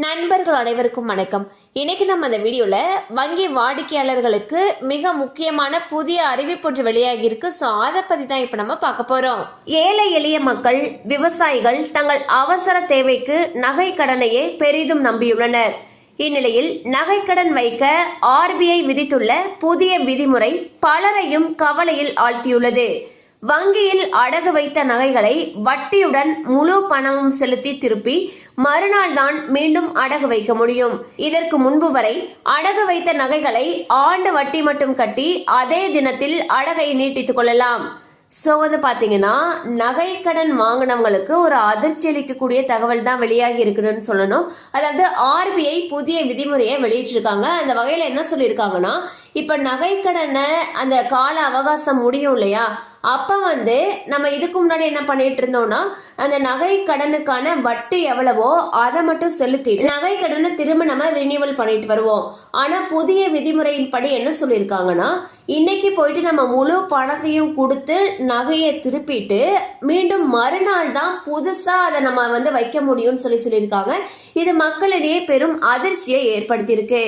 நண்பர்கள் அனைவருக்கும் வணக்கம். இன்னைக்கு நம்ம அந்த வீடியோல வங்கி வாடிக்கையாளர்களுக்கு மிக முக்கியமான புதிய அறிவிப்பு ஒன்று வெளியாகி இருக்கு. ஸோ அதை பத்தி தான் இப்ப நம்ம பார்க்க போறோம். ஏழை எளிய மக்கள், விவசாயிகள் தங்கள் அவசர தேவைக்கு நகை கடனையே பெரிதும் நம்பியுள்ளனர். இந்நிலையில் நகைக்கடன் வைக்க RBI விதித்துள்ள புதிய விதிமுறை பலரையும் கவலையில் ஆழ்த்தியுள்ளது. வங்கியில் அடகு வைத்த நகைகளை வட்டியுடன் முழு பணமும் செலுத்தி திருப்பி மறுநாள் தான் மீண்டும் அடகு வைக்க முடியும். இதற்கு முன்பு வரை அடகு வைத்த நகைகளை ஆண்டு வட்டி மட்டும் கட்டி அதே தினத்தில் அடகை நீட்டித்துக் கொள்ளலாம். ஸோ பாத்தீங்கன்னா நகை கடன் வாங்கினவங்களுக்கு ஒரு அதிர்ச்சி அளிக்கக்கூடிய தகவல் தான் வெளியாகி இருக்குதுன்னு சொல்லணும். அதாவது RBI புதிய விதிமுறையை வெளியிட்டிருக்காங்க. அந்த வகையில என்ன சொல்லியிருக்காங்கன்னா, இப்ப நகை கடனை அந்த கால அவகாசம் முடியும் இல்லையா, அப்ப நம்ம இதுக்கு முன்னாடி என்ன பண்ணிட்டு இருந்தோம்னா, அந்த நகை கடனுக்கான வட்டி எவ்வளவோ அதை மட்டும் செலுத்தி நகை கடனை திரும்ப நம்ம ரினியூவல் பண்ணிட்டு வருவோம். ஆனா புதிய விதிமுறையின் படி என்ன சொல்லியிருக்காங்கன்னா, இன்னைக்கு போயிட்டு நம்ம முழு பணத்தையும் கொடுத்து நகையை திருப்பிட்டு மீண்டும் மறுநாள் தான் புதுசா அதை நம்ம வைக்க முடியும்னு சொல்லியிருக்காங்க. இது மக்களிடையே பெரும் அதிர்ச்சியை ஏற்படுத்தியிருக்கு.